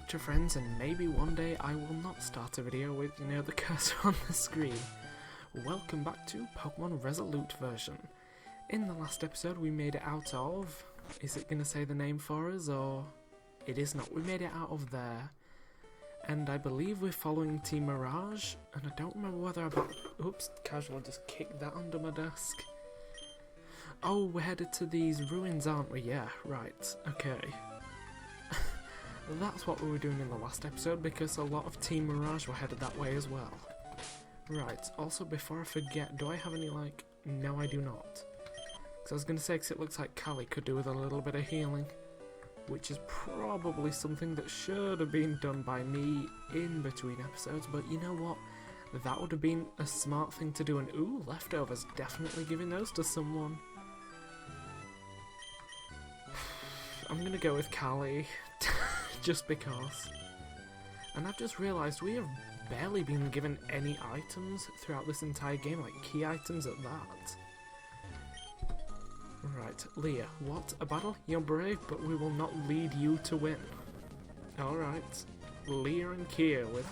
future friends, and maybe one day I will not start a video with, the cursor on the screen. Welcome back to Pokemon Resolute version. In the last episode we made it out of... Is it going to say the name for us, or... It is not. We made it out of there. And I believe we're following Team Mirage, and I don't remember whether I... Oops, casual just kicked that under my desk. Oh, we're headed to these ruins, aren't we? Yeah, right. Okay. That's what we were doing in the last episode, because a lot of Team Mirage were headed that way as well. Right, also before I forget, do I have any, No, I do not. Because I was going to say, because it looks like Callie could do with a little bit of healing. Which is probably something that should have been done by me in between episodes, but you know what? That would have been a smart thing to do, and ooh, leftovers, definitely giving those to someone. I'm going to go with Callie. Just because. And I've just realised we have barely been given any items throughout this entire game, like key items at that. Right, Leah, what? A battle? You're brave, but we will not lead you to win. Alright, Leah and Kia with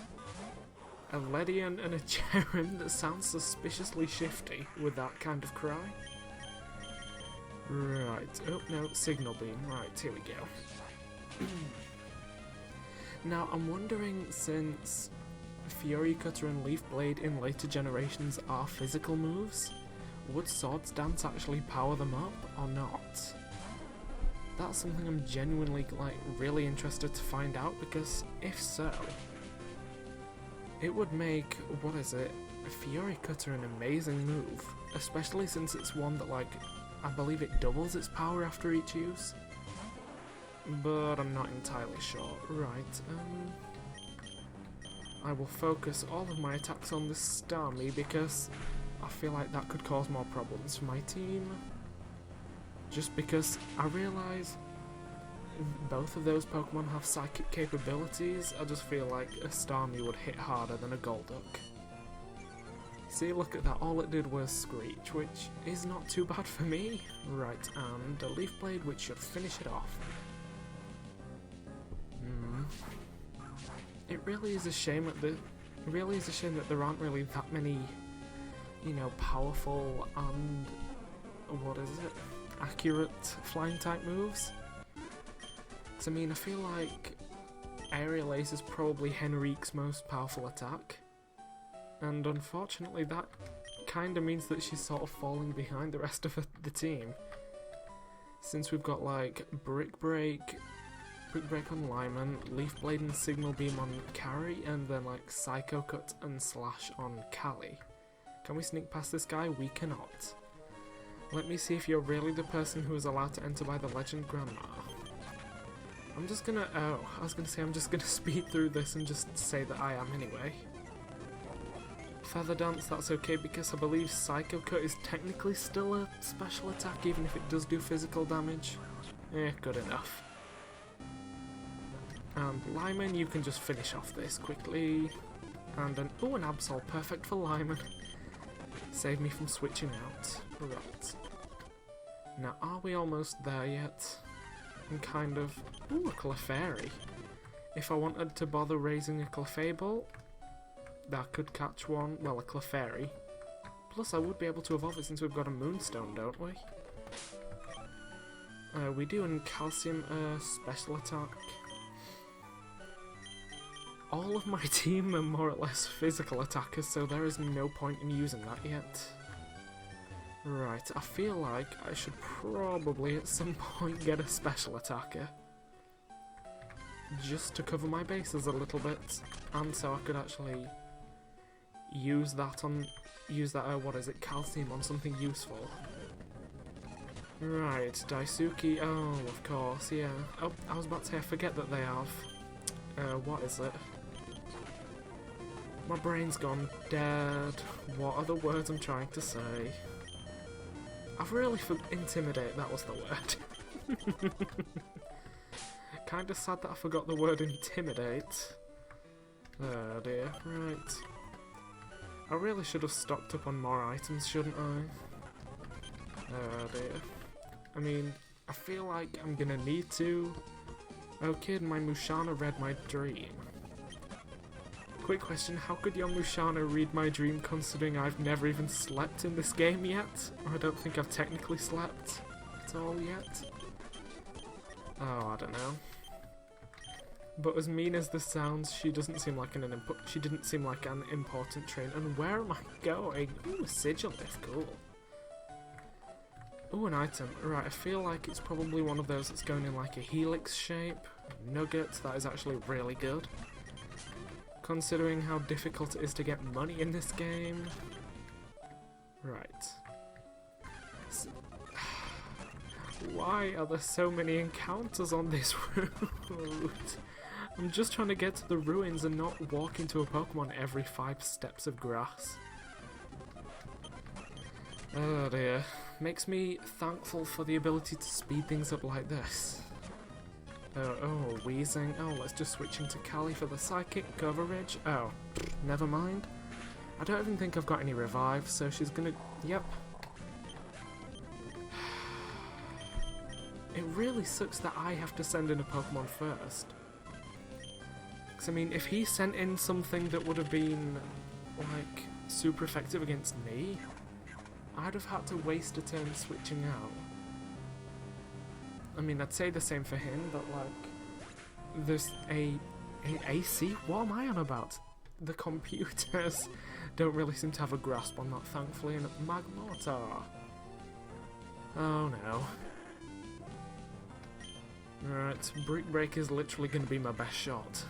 a Ledian and a Cherim that sounds suspiciously shifty with that kind of cry. Right, oh no, Signal Beam, right, here we go. Now, I'm wondering, since Fury Cutter and Leaf Blade in later generations are physical moves, would Swords Dance actually power them up, or not? That's something I'm genuinely, really interested to find out, because if so, it would make, Fury Cutter an amazing move, especially since it's one that, I believe it doubles its power after each use. But I'm not entirely sure. Right, I will focus all of my attacks on this Starmie because I feel like that could cause more problems for my team. Just because I realise both of those Pokemon have psychic capabilities, I just feel like a Starmie would hit harder than a Golduck. See, look at that, all it did was Screech, which is not too bad for me. Right, and a Leaf Blade, which should finish it off. It really is a shame that there aren't really that many, powerful and accurate flying type moves. 'Cause I mean, I feel like Aerial Ace is probably Henrique's most powerful attack, and unfortunately that kind of means that she's sort of falling behind the rest of the team. Since we've got Brick Break on Lyman, Leaf Blade and Signal Beam on Carrie, and then Psycho Cut and Slash on Callie. Can we sneak past this guy? We cannot. Let me see if you're really the person who is allowed to enter by the Legend Grandma. I'm just gonna, I was gonna say I'm just gonna speed through this and just say that I am anyway. Feather Dance, that's okay because I believe Psycho Cut is technically still a special attack even if it does do physical damage. Good enough. And Lyman, you can just finish off this quickly. And an Absol, perfect for Lyman. Save me from switching out. Right. Now, are we almost there yet? I'm kind of... Ooh, a Clefairy. If I wanted to bother raising a Clefable, that could catch one. Well, a Clefairy. Plus, I would be able to evolve it since we've got a Moonstone, don't we? We do in Calcium special attack. All of my team are more or less physical attackers, so there is no point in using that yet. Right, I feel like I should probably at some point get a special attacker. Just to cover my bases a little bit, and so I could actually use that Calcium on something useful. Right, Daisuke, oh, of course, yeah. Oh, I was about to say, I forget that they have. What is it? My brain's gone dead. What are the words I'm trying to say? I've really Intimidate, that was the word. Kinda sad that I forgot the word intimidate. Oh dear, right. I really should have stocked up on more items, shouldn't I? Oh dear. I mean, I feel like I'm gonna need to, Oh kid, my Mushana read my dream. Quick question, how could your Mushana read my dream considering I've never even slept in this game yet? Or I don't think I've technically slept at all yet. Oh, I don't know. But as mean as this sounds, she doesn't seem like an important train. And where am I going? Ooh, a sigilith, cool. Ooh, an item. Right, I feel like it's probably one of those that's going in like a helix shape. Nuggets, that is actually really good. Considering how difficult it is to get money in this game. Right. So, why are there so many encounters on this route? I'm just trying to get to the ruins and not walk into a Pokemon every 5 steps of grass. Oh dear. Makes me thankful for the ability to speed things up like this. Oh, wheezing. Oh, let's just switch into Cali for the psychic coverage. Oh, never mind. I don't even think I've got any revives, so she's gonna... Yep. It really sucks that I have to send in a Pokemon first. Because, I mean, if he sent in something that would have been, like, super effective against me, I'd have had to waste a turn switching out. I mean, I'd say the same for him, but, like, there's a AC? What am I on about? The computers don't really seem to have a grasp on that, thankfully, and Magmortar. Oh no. Right, Brick Break is literally going to be my best shot.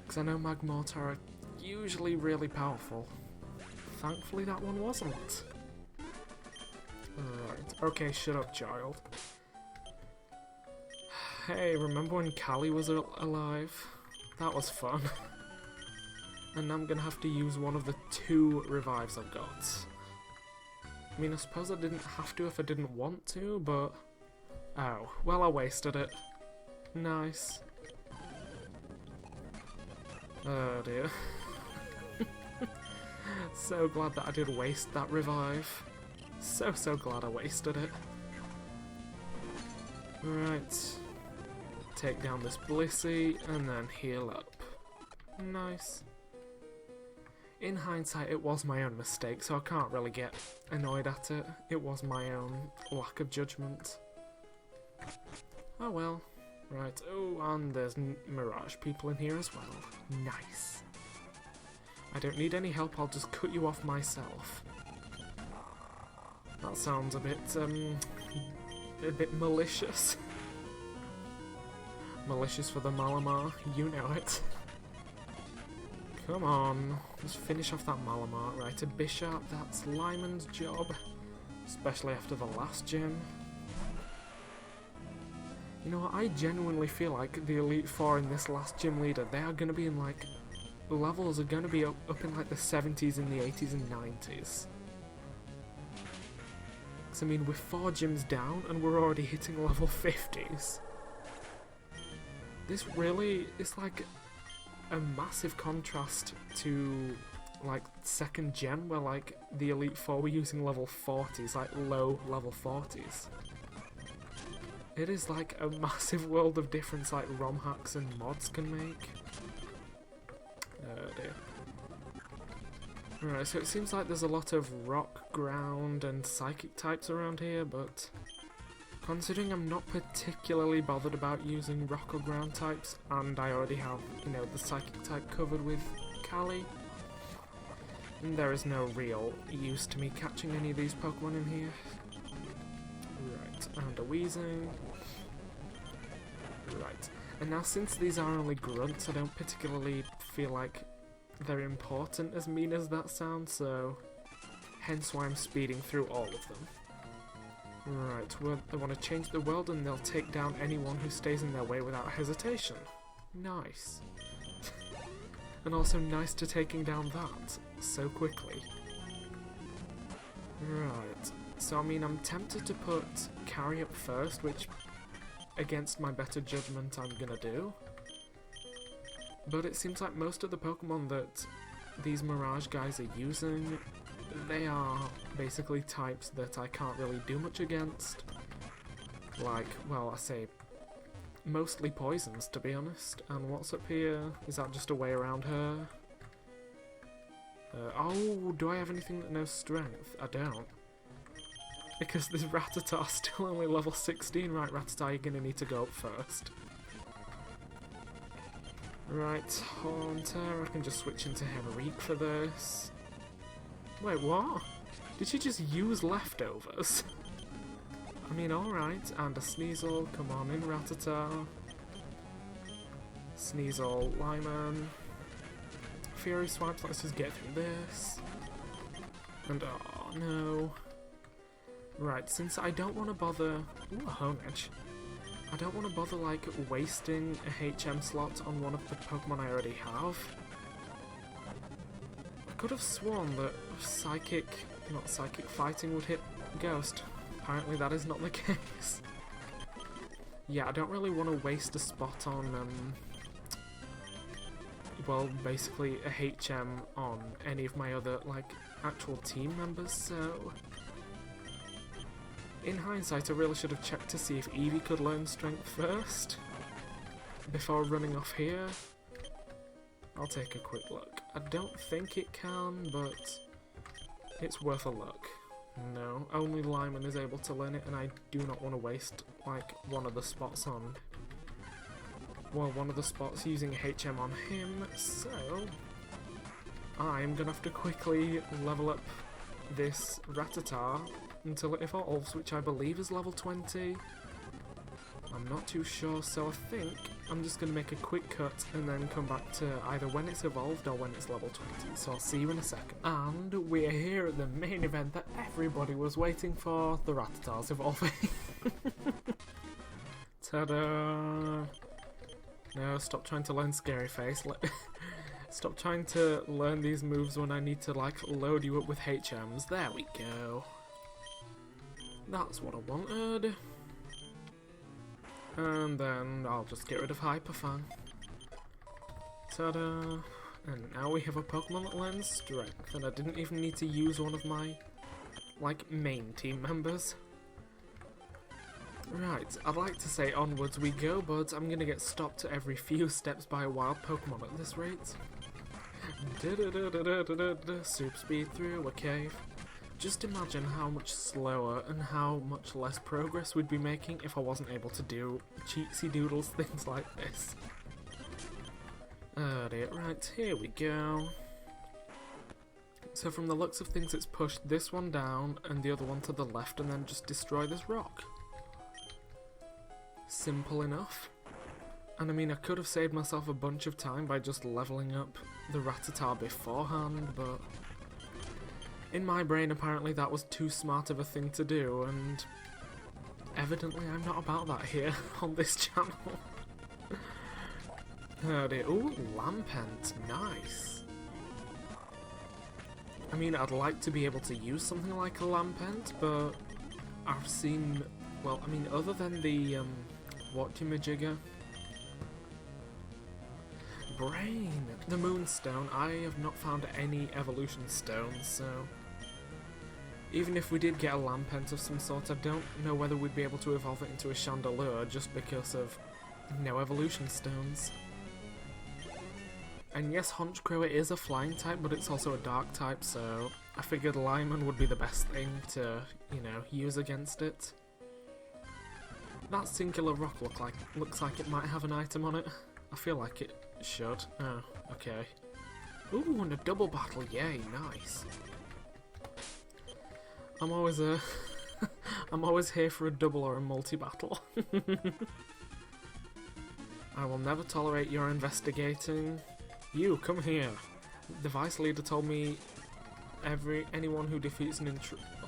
Because I know Magmortar are usually really powerful. Thankfully that one wasn't. Right, okay, shut up, child. Hey, remember when Callie was alive? That was fun. And I'm gonna have to use one of the 2 revives I've got. I mean, I suppose I didn't have to if I didn't want to, but... Oh, well, I wasted it. Nice. Oh dear. So glad that I did waste that revive. So glad I wasted it. Right. Take down this Blissey, and then heal up. Nice. In hindsight, it was my own mistake, so I can't really get annoyed at it. It was my own lack of judgment. Oh well. Right, oh, and there's Mirage people in here as well. Nice. I don't need any help, I'll just cut you off myself. That sounds a bit malicious. Malicious for the Malamar, you know it. Come on, let's finish off that Malamar. Right, a Bishop, that's Lyman's job. Especially after the last gym. You know what, I genuinely feel like the Elite Four in this last gym leader, they are going to be in like, levels are going to be up in like the 70s and the 80s and 90s. Because I mean, we're 4 gyms down and we're already hitting level 50s. This really is like a massive contrast to like 2nd gen where like the Elite Four were using level 40s, like low level 40s. It is like a massive world of difference like ROM hacks and mods can make. Oh dear. Alright, so it seems like there's a lot of rock, ground and psychic types around here, but considering I'm not particularly bothered about using rock or ground types, and I already have, you know, the psychic type covered with Callie, there is no real use to me catching any of these Pokemon in here. Right, and a Weezing. Right, and now since these are only grunts, I don't particularly feel like they're important, as mean as that sounds, so hence why I'm speeding through all of them. Right, well, they want to change the world and they'll take down anyone who stays in their way without hesitation. Nice. And also nice to taking down that so quickly. Right, so I mean I'm tempted to put Carry up first, which against my better judgment I'm gonna do. But it seems like most of the Pokemon that these Mirage guys are using, they are basically types that I can't really do much against. Like, well, I say mostly poisons, to be honest. And what's up here? Is that just a way around her? Oh, do I have anything that knows strength? I don't. Because this Rattatar's still only level 16. Right, Rattata, you're gonna need to go up first. Right, Haunter, I can just switch into Henrique for this. Wait, what? Did she just use leftovers? I mean, alright, and a Sneasel, come on in, Rattata. Sneasel, Lyman. Fury Swipes, let's just get through this. And oh no. Right, since I don't want to bother... Ooh, a Hone Edge. I don't want to bother, like, wasting a HM slot on one of the Pokemon I already have. I could have sworn that not Psychic Fighting would hit Ghost. Apparently that is not the case. Yeah, I don't really want to waste a spot on, well, basically a HM on any of my other, like, actual team members, so... In hindsight, I really should have checked to see if Eevee could learn Strength first, before running off here. I'll take a quick look. I don't think it can, but it's worth a look. No, only Lyman is able to learn it, and I do not want to waste, like, one of the spots on... Well, one of the spots using HM on him, so... I'm gonna have to quickly level up this Rattata until it evolves, which I believe is level 20. I'm not too sure, so I think I'm just going to make a quick cut and then come back to either when it's evolved or when it's level 20, so I'll see you in a second. And we're here at the main event that everybody was waiting for, the Rattatar's evolving. Ta-da! No, stop trying to learn Scary Face. Stop trying to learn these moves when I need to, like, load you up with HMs. There we go. That's what I wanted. And then I'll just get rid of Hyper Fang. Ta-da! And now we have a Pokemon that learns Strength, and I didn't even need to use one of my, like, main team members. Right, I'd like to say onwards we go, but I'm gonna get stopped every few steps by a wild Pokemon at this rate. Soup speed through a cave. Just imagine how much slower and how much less progress we'd be making if I wasn't able to do cheatsy doodles things like this. Oh dear, right, here we go. So from the looks of things, it's pushed this one down and the other one to the left and then just destroy this rock. Simple enough. And I mean, I could have saved myself a bunch of time by just leveling up the Rattata beforehand, but... in my brain, apparently that was too smart of a thing to do, and... evidently I'm not about that here on this channel. Oh dear. Ooh, Lampent. Nice. I mean, I'd like to be able to use something like a Lampent, but... I've seen... well, I mean, other than the, Whatchamajigger... Brain! The Moonstone. I have not found any evolution stones, so... even if we did get a Lampent of some sort, I don't know whether we'd be able to evolve it into a Chandelure just because of no evolution stones. And yes, Honchkrow, it is a flying type, but it's also a dark type, so I figured Lyman would be the best thing to, you know, use against it. That singular rock looks like it might have an item on it. I feel like it should. Oh, okay. Ooh, and a double battle, yay, nice. I'm always I'm always here for a double or a multi-battle. I will never tolerate your investigating. You, come here. The Vice Leader told me anyone who defeats an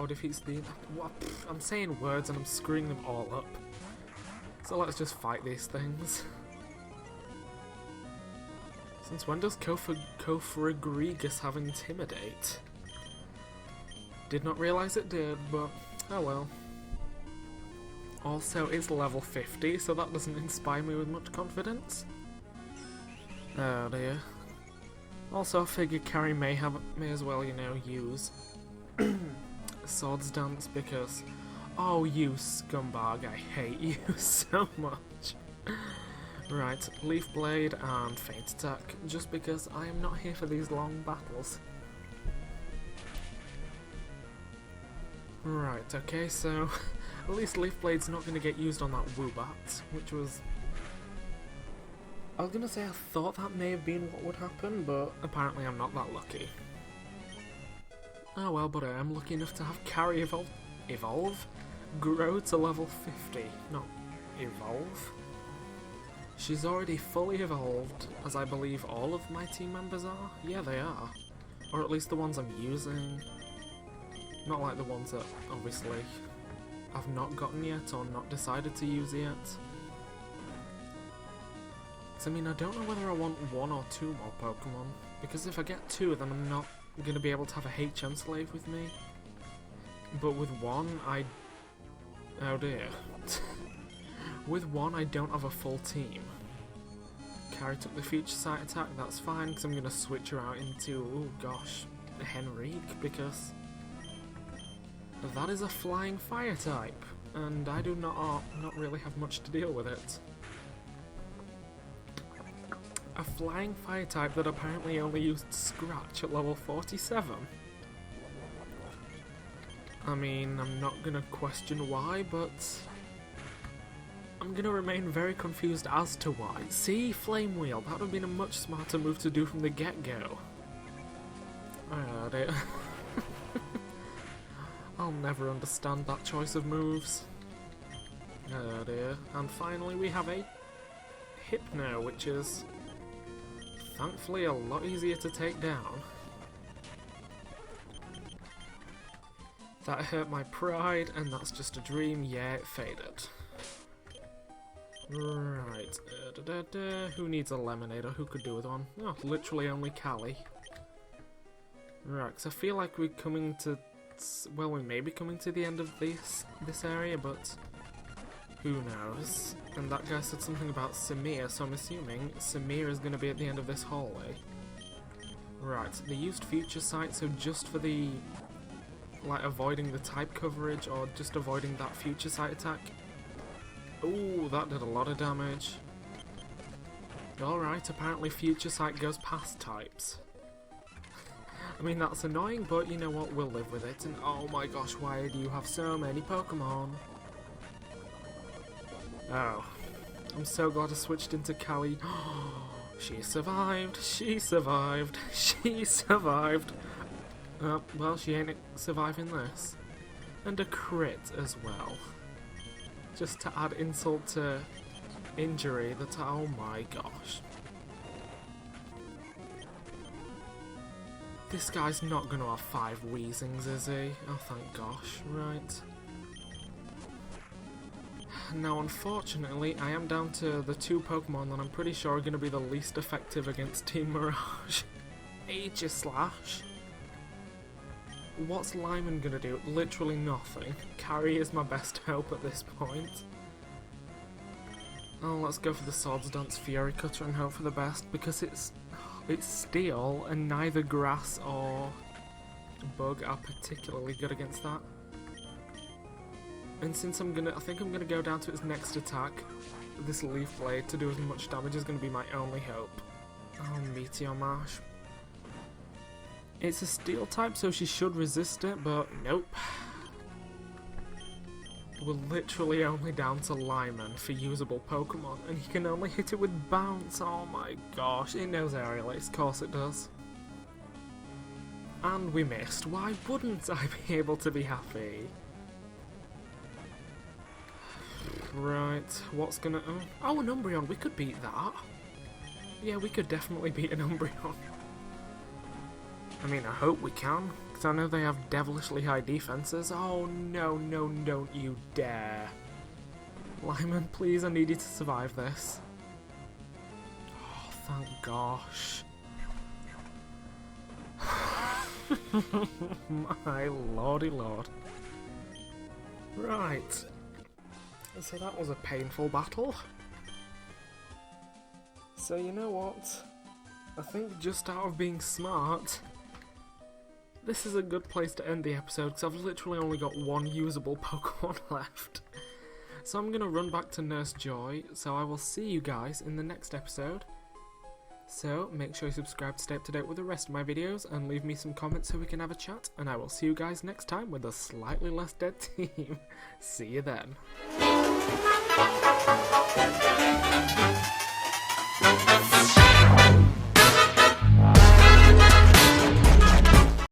defeats the... what? I'm saying words and I'm screwing them all up. So let's just fight these things. Since when does Kofragrigus have Intimidate? Did not realise it did, but oh well. Also, it's level 50, so that doesn't inspire me with much confidence. Oh dear. Also, I figure Carrie may as well, you know, use Swords Dance because... oh, you scumbag, I hate you so much. Right, Leaf Blade and Feint Attack, just because I am not here for these long battles. Right, okay, so at least Leaf Blade's not going to get used on that Woobat, which was... I was going to say I thought that may have been what would happen, but apparently I'm not that lucky. Oh well, but I am lucky enough to have Carrie evolve? Grow to level 50, not evolve. She's already fully evolved, as I believe all of my team members are. Yeah, they are. Or at least the ones I'm using. Not like the ones that, obviously, I've not gotten yet or not decided to use yet. So, I mean, I don't know whether I want 1 or 2 more Pokemon, because if I get 2, then I'm not going to be able to have a HM slave with me. But with 1, oh dear. With 1, I don't have a full team. Carrie took the Future Sight attack, that's fine, because I'm going to switch her out into, oh gosh, Henrique, because that is a flying fire type, and I do not really have much to deal with it. A flying fire type that apparently only used Scratch at level 47. I mean, I'm not gonna question why, but I'm gonna remain very confused as to why. See, Flame Wheel, that would have been a much smarter move to do from the get-go. I heard it. I'll never understand that choice of moves. Oh dear. And finally we have a Hypno, which is thankfully a lot easier to take down. That hurt my pride, and that's just a dream. Yeah, it faded. Right. Who needs a lemonade, or who could do with one? Oh, literally only Callie. Right, because I feel like we're coming to... Well, we may be coming to the end of this area, but who knows? And that guy said something about Samir, so I'm assuming Samir is going to be at the end of this hallway. Right, they used Future Sight, so just for the... like, avoiding the type coverage, or just avoiding that Future Sight attack. Ooh, that did a lot of damage. Alright, apparently Future Sight goes past types. I mean, that's annoying, but you know what, we'll live with it. And oh my gosh, why do you have so many Pokemon? Oh, I'm so glad I switched into Callie. She survived, she survived, she survived. Well, she ain't surviving this. And a crit as well. Just to add insult to injury, oh my gosh. This guy's not going to have 5 Weezings, is he? Oh, thank gosh. Right. Now, unfortunately, I am down to the 2 Pokemon that I'm pretty sure are going to be the least effective against Team Mirage. Aegislash. What's Lyman going to do? Literally nothing. Carrie is my best hope at this point. Oh, let's go for the Swords Dance Fury Cutter and hope for the best, because it's steel, and neither grass or bug are particularly good against that. And since I think I'm gonna go down to its next attack, this Leaf Blade, to do as much damage is gonna be my only hope. Oh, Meteor Mash. It's a steel type, so she should resist it, but nope. We're literally only down to Lyman for usable Pokemon, and he can only hit it with Bounce. Oh my gosh, it knows Aerial Ace, of course it does. And we missed. Why wouldn't I be able to be happy? Right, what's gonna... Oh, an Umbreon, we could beat that. Yeah, we could definitely beat an Umbreon. I mean, I hope we can, because I know they have devilishly high defenses. Oh no, no, don't you dare. Lyman, please, I need you to survive this. Oh, thank gosh. My lordy lord. Right. So that was a painful battle. So you know what? I think just out of being smart, this is a good place to end the episode, because I've literally only got 1 usable Pokemon left. So I'm going to run back to Nurse Joy, so I will see you guys in the next episode. So make sure you subscribe to stay up to date with the rest of my videos, and leave me some comments so we can have a chat, and I will see you guys next time with a slightly less dead team. See you then.